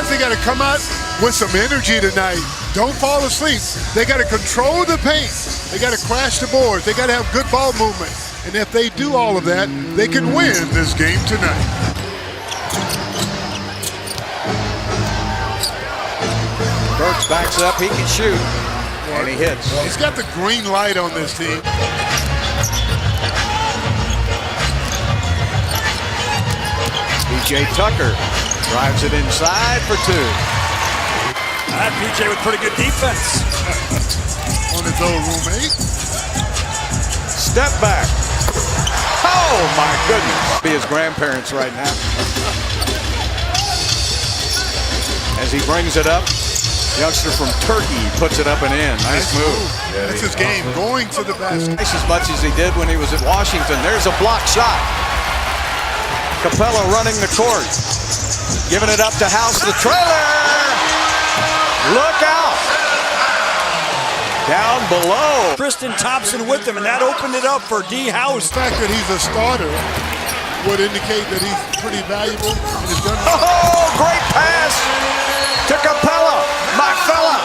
Cavs, they got to come out with some energy tonight. Don't fall asleep. They got to control the paint. They got to crash the boards. They got to have good ball movement. And if they do all of that, they can win this game tonight. Burks backs up, he can shoot, and he hits. He's got the green light on this team. PJ Tucker drives it inside for two. That PJ with pretty good defense. On his old roommate. Step back. Oh my goodness. Be his grandparents right now. As he brings it up, youngster from Turkey puts it up and in. Nice move. That's his game, going to the basket. Twice as much as he did when he was at Washington. There's a block shot. Capella running the court. Giving it up to House, the trailer. Look out. Down below. Tristan Thompson with him, and that opened it up for D. House. The fact that he's a starter would indicate that he's pretty valuable and has done well. Oh, great pass to Capella, my fella,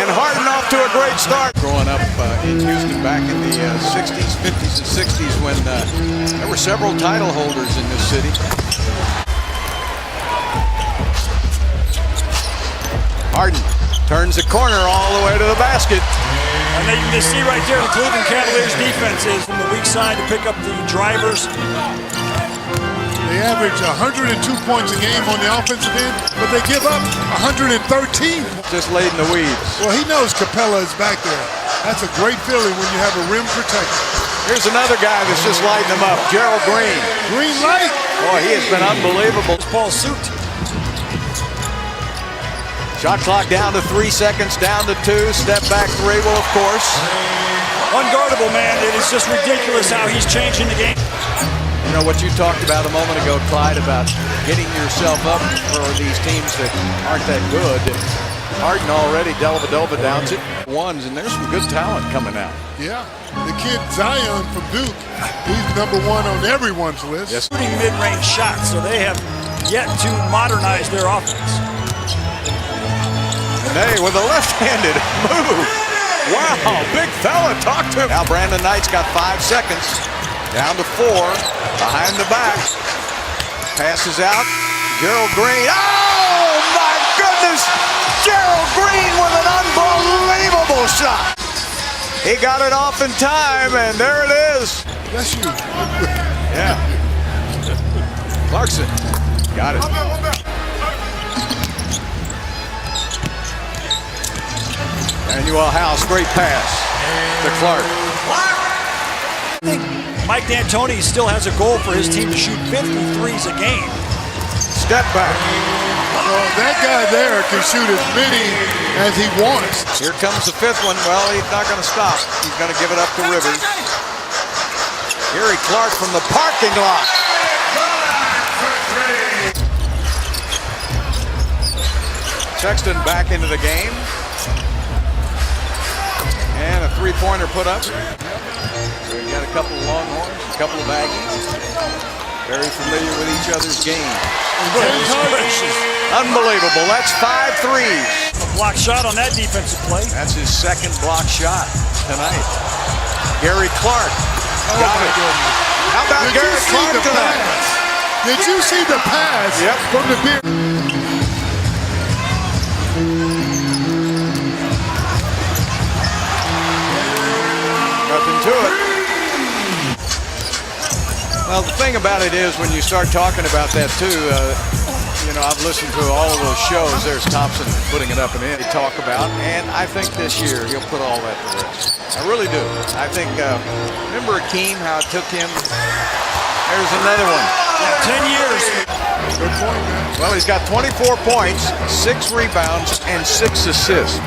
and Harden off to a great start. Growing up in Houston back in the 60s, 50s, and 60s when there were several title holders in this city. Harden turns the corner all the way to the basket. And then you can see right there the Cleveland Cavaliers defense is from the weak side to pick up the drivers. They average 102 points a game on the offensive end, but they give up 113. Just laid in the weeds. Well, he knows Capella is back there. That's a great feeling when you have a rim protector. Here's another guy that's just lighting them up, Gerald Green. Green light. Boy, he has been unbelievable. Paul Suit. Shot clock down to 3 seconds, down to 2. Step back three, well, of course. Unguardable, man. It is just ridiculous how he's changing the game. You know what you talked about a moment ago, Clyde, about getting yourself up for these teams that aren't that good. Harden already, Dellavedova downs it. Ones, and there's some good talent coming out. Yeah, the kid Zion from Duke, he's #1 on everyone's list. Yes. Shooting mid-range shots, so they have yet to modernize their offense. And hey, with a left-handed move. Wow, big fella, talk to him. Now Brandon Knight's got 5 seconds. Down to 4, behind the back. Passes out, Gerald Green. Oh my goodness! Gerald Green with an unbelievable shot. He got it off in time, and there it is. That's you. Yeah. Clarkson got it. Emmanuel House, great pass to Clark. I think Mike D'Antoni still has a goal for his team to shoot 53s a game. Step back. Well, that guy there can shoot as many as he wants. Here comes the 5th one. Well, he's not going to stop. He's going to give it up to Rivers. Gary Clark from the parking lot. Sexton back into the game. And a 3-pointer put up. So we got a couple of Longhorns, a couple of Aggies. Very familiar with each other's game. Unbelievable. That's 5 threes. A block shot on that defensive play. That's his 2nd block shot tonight. Gary Clark got it. How about Gary Clark tonight? Did you see the pass from the beer? Nothing to it. Well, the thing about it is when you start talking about that too, you know, I've listened to all of those shows. There's Thompson putting it up and in. They talk about, and I think this year he'll put all that to rest. I really do. I think, remember Akeem, how it took him? There's another one. Yeah, 10 years. Good point, man. Well, he's got 24 points, 6 rebounds, and 6 assists.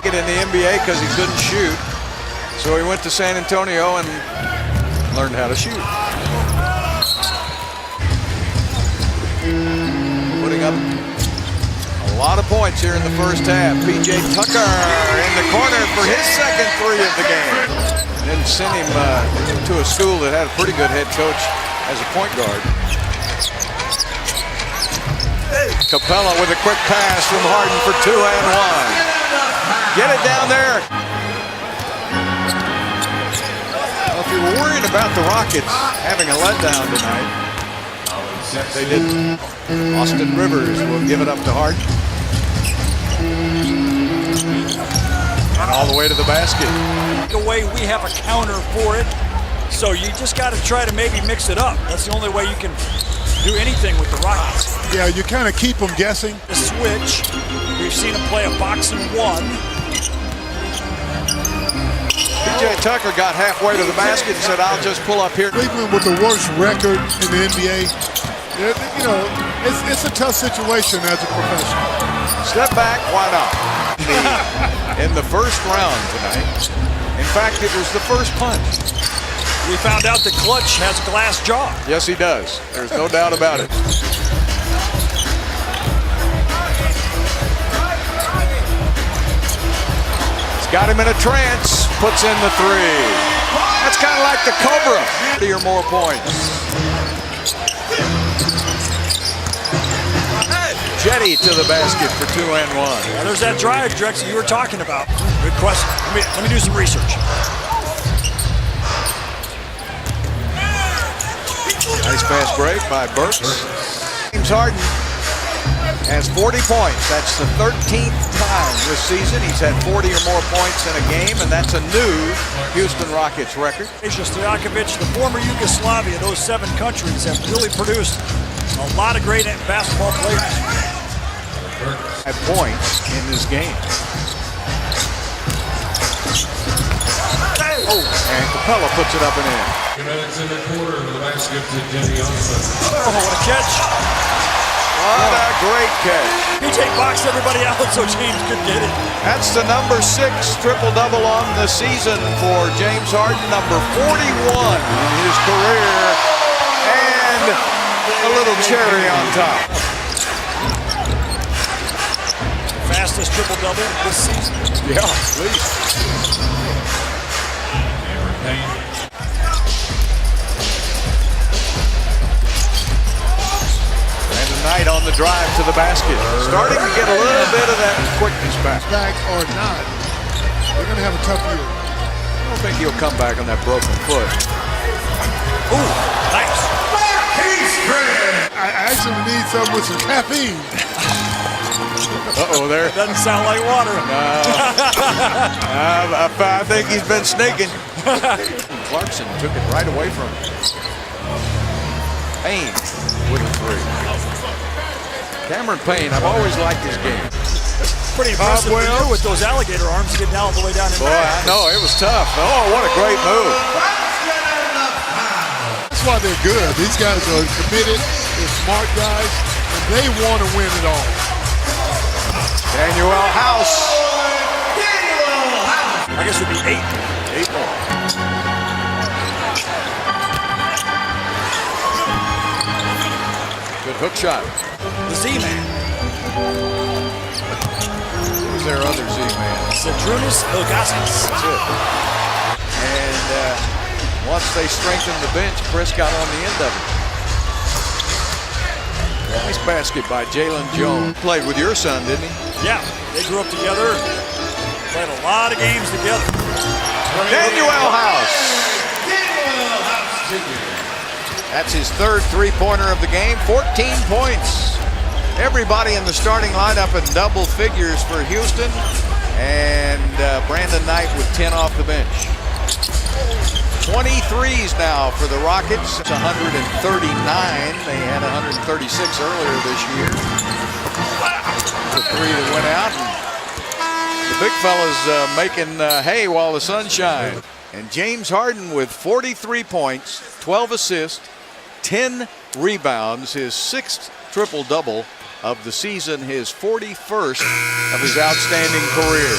Get in the NBA because he couldn't shoot, so he went to San Antonio and learned how to shoot. Putting up a lot of points here in the first half. PJ Tucker in the corner for his 2nd 3 of the game. And then sent him to a school that had a pretty good head coach as a point guard. Capella with a quick pass from Harden for 2 and 1. Get it down there. Well, if you were worried about the Rockets having a letdown tonight, they didn't. Austin Rivers will give it up to Harden. And all the way to the basket. The way we have a counter for it, so you just got to try to maybe mix it up. That's the only way you can do anything with the Rockets. Yeah, you kind of keep them guessing. The switch, we've seen them play a boxing one. PJ Tucker got halfway to the basket and said, "I'll just pull up here." Cleveland with the worst record in the NBA. You know, it's a tough situation as a professional. Step back, why not? In the first round tonight. In fact, it was the first punch. We found out that Clutch has a glass jaw. Yes, he does. There's no doubt about it. He's got him in a trance. Puts in the three. That's kind of like the Cobra. 30 or more points. Jetty to the basket for 2 and 1. Well, there's that drive, Drex, that you were talking about. Good question. Let me do some research. Nice fast break by Burks. James Harden has 40 points. That's the 13th time this season he's had 40 or more points in a game, and that's a new Houston Rockets record. Stojakovic, the former Yugoslavia, those 7 countries have really produced a lot of great basketball players. 5 points in this game. Oh, and Capella puts it up and in. 2 minutes in the quarter, the basket to Jimmy Johnson. Oh, what a catch. What a great catch. PJ boxed everybody out so James could get it. That's the number 6 triple-double on the season for James Harden, number 41 in his career, and a little cherry on top. Fastest triple-double this season. Yeah, at least. Brandon Knight on the drive to the basket. Starting to get a little bit of that quickness back. Back or not, they're going to have a tough year. I don't think he'll come back on that broken foot. Ooh, nice. I actually need something with some caffeine. Uh-oh, there. Doesn't sound like water. I think he's been sneaking. Clarkson took it right away from him. Payne with a three. Cameron Payne, I've always liked his game. Pretty impressive for you with those alligator arms to get down all the way down in Boy, I know, it was tough. Oh, what a great move. That's why they're good. These guys are committed, they're smart guys, and they want to win it all. Daniel House. I guess it would be 8. 8 more. Good hook shot. The Z-Man. Who's their other Z-man? Zydrunas Ilgauskas. That's it. And once they strengthened the bench, Chris got on the end of it. Nice basket by Jalen Jones. Played with your son, didn't he? Yeah, they grew up together. Played a lot of games together. Daniel House. That's his 3rd three-pointer of the game. 14 points. Everybody in the starting lineup in double figures for Houston. And Brandon Knight with 10 off the bench. 23s now for the Rockets. It's 139. They had 136 earlier this year. The 3 that went out. And the big fella's making hay while the sun shines. And James Harden with 43 points, 12 assists, 10 rebounds, his 6th triple-double of the season, his 41st of his outstanding career.